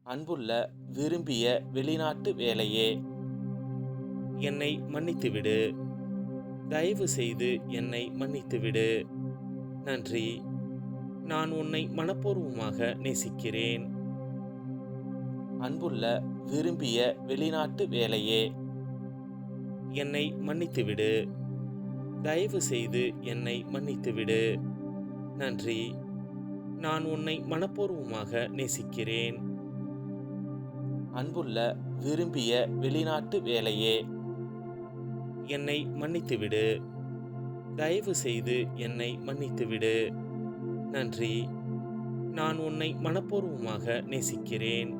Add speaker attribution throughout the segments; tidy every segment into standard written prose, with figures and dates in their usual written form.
Speaker 1: அன்புள்ள விரும்பிய வெளிநாட்டு வேலையே, என்னை மன்னித்துவிடு. தயவு செய்து என்னை மன்னித்துவிடு. நன்றி. நான் உன்னை மனப்பூர்வமாக நேசிக்கிறேன். அன்புள்ள விரும்பிய வெளிநாட்டு வேலையே, என்னை மன்னித்துவிடு. தயவு செய்து என்னை மன்னித்துவிடு. நன்றி. நான் உன்னை மனப்பூர்வமாக நேசிக்கிறேன். அன்புள்ள விரும்பிய வெளிநாட்டு வேலையே, என்னை மன்னித்துவிடு. தயவு செய்து என்னை மன்னித்துவிடு. நன்றி. நான் உன்னை மனப்பூர்வமாக நேசிக்கிறேன்.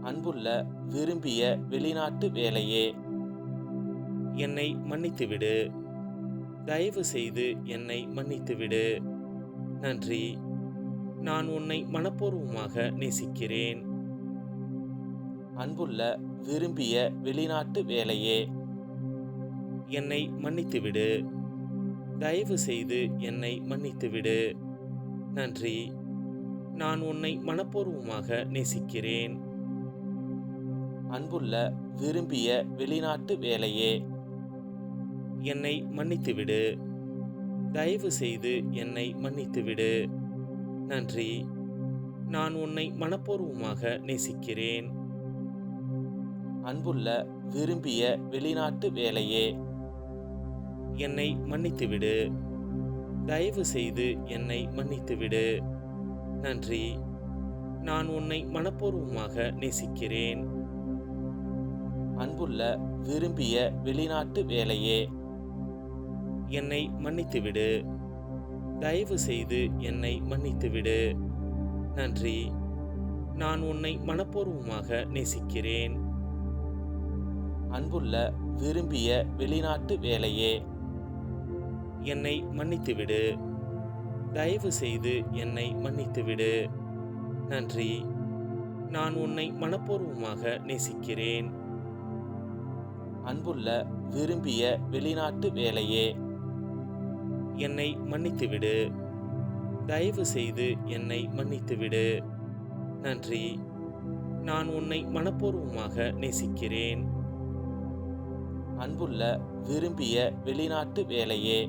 Speaker 1: அன்புள்ள விரும்பிய வெளிநாட்டு வேலையே, என்னை மன்னித்துவிடு. தயவு செய்து என்னை மன்னித்துவிடு. நன்றி. நான் உன்னை மனப்பூர்வமாக நேசிக்கிறேன். அன்புள்ள விரும்பிய வெளிநாட்டு வேலையே, என்னை மன்னித்துவிடு. தயவு செய்து என்னை மன்னித்துவிடு. நன்றி. நான் உன்னை மனப்பூர்வமாக நேசிக்கிறேன். அன்புள்ள விரும்பிய வெளிநாட்டு வேலையே, என்னை மன்னித்துவிடு. தயவு செய்து என்னை மன்னித்துவிடு. நன்றி. நான் உன்னை மனப்பூர்வமாக நேசிக்கிறேன். அன்புள்ள விரும்பிய வெளிநாட்டு வேலையே, என்னை மன்னித்துவிடு. தயவு செய்து என்னை மன்னித்துவிடு. நன்றி. நான் உன்னை மனப்பூர்வமாக நேசிக்கிறேன். அன்புள்ள விரும்பிய வெளிநாட்டு வேலையே, என்னை மன்னித்துவிடு. தயவு செய்து என்னை மன்னித்துவிடு. நன்றி. நான் உன்னை மனப்பூர்வமாக நேசிக்கிறேன். அன்புள்ள விரும்பிய வெளிநாட்டு வேலையே, என்னை மன்னித்துவிடு. தயவு செய்து என்னை மன்னித்துவிடு. நன்றி. நான் உன்னை மனப்பூர்வமாக நேசிக்கிறேன். அன்புள்ள விரும்பிய வெளிநாட்டு வேலையே, என்னை மன்னித்துவிடு. தயவு செய்து என்னை மன்னித்துவிடு. நன்றி. நான் உன்னை மனப்பூர்வமாக நேசிக்கிறேன். அன்புள்ள விரும்பிய வெளிநாட்டு வேலையே,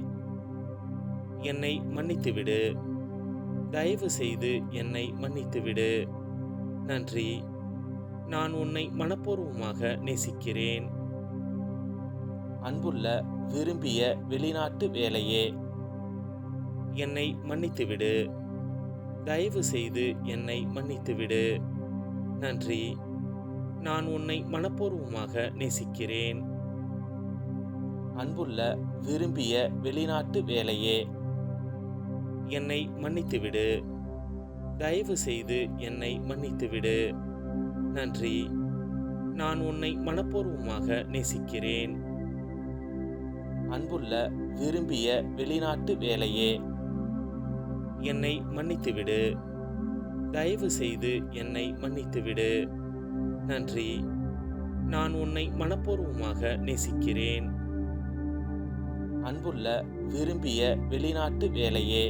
Speaker 1: என்னை மன்னித்துவிடு. தயவு செய்து என்னை மன்னித்துவிடு. நன்றி. நான் உன்னை மனப்பூர்வமாக நேசிக்கிறேன். அன்புள்ள விரும்பிய வெளிநாட்டு வேலையே, என்னை மன்னித்துவிடு. தயவு செய்து என்னை மன்னித்துவிடு. நன்றி. நான் உன்னை மனப்பூர்வமாக நேசிக்கிறேன். அன்புள்ள விரும்பிய வெளிநாட்டு வேலையே, என்னை மன்னித்துவிடு. தயவு செய்து என்னை மன்னித்துவிடு. நன்றி. நான் உன்னை மனப்பூர்வமாக நேசிக்கிறேன். அன்புள்ள விரும்பிய வெளிநாட்டு வேலையே, என்னை மன்னித்துவிடு. தயவு செய்து என்னை மன்னித்துவிடு. நன்றி. நான் உன்னை மனப்பூர்வமாக நேசிக்கிறேன். அன்புள்ள விரும்பிய வெளிநாட்டு வேலையே,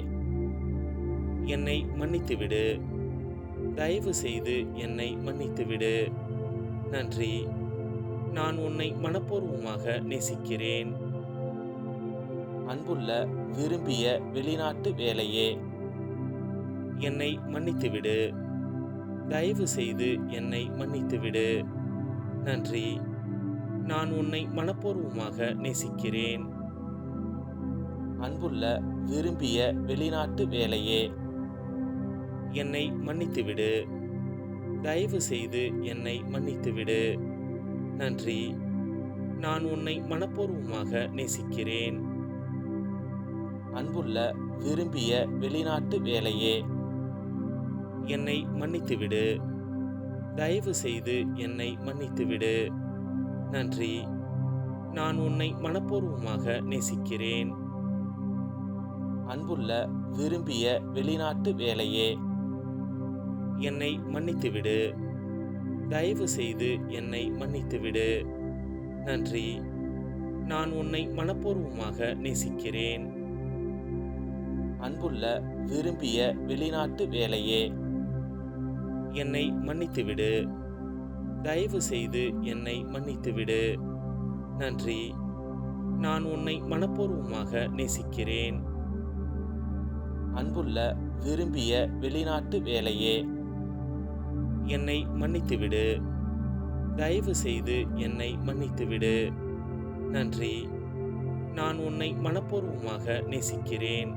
Speaker 1: என்னை மன்னித்துவிடு. தயவு செய்து என்னை மன்னித்துவிடு. நன்றி. நான் உன்னை மனப்பூர்வமாக நேசிக்கிறேன். அன்புள்ள விரும்பிய வெளிநாட்டு வேலையே, என்னை மன்னித்துவிடு. தயவு செய்து என்னை மன்னித்துவிடு. நன்றி. நான் உன்னை மனப்பூர்வமாக நேசிக்கிறேன். அன்புள்ள விரும்பிய வெளிநாட்டு வேலையே, என்னை மன்னித்துவிடு. தயவு செய்து என்னை மன்னித்துவிடு. நன்றி. நான் உன்னை மனப்பூர்வமாக நேசிக்கிறேன். அன்புள்ள விரும்பிய வெளிநாட்டு வேலையே, என்னை மன்னித்துவிடு. தயவு செய்து என்னை மன்னித்துவிடு. நன்றி. நான் உன்னை மனப்பூர்வமாக நேசிக்கிறேன். அன்புள்ள விரும்பிய வெளிநாட்டு வேலையே, என்னை மன்னித்துவிடு. தயவு செய்து என்னை மன்னித்துவிடு. நன்றி. நான் உன்னை மனப்பூர்வமாக நேசிக்கிறேன். அன்புள்ள விரும்பிய வெளிநாட்டு வேலையே, என்னை மன்னித்துவிடு. தயவு செய்து என்னை மன்னித்துவிடு. நன்றி. நான் உன்னை மனப்பூர்வமாக நேசிக்கிறேன். அன்புள்ள விரும்பிய வெளிநாட்டு வேலையே, என்னை மன்னித்துவிடு. தயவு செய்து என்னை மன்னித்துவிடு. நன்றி. நான் உன்னை மனப்பூர்வமாக நேசிக்கிறேன்.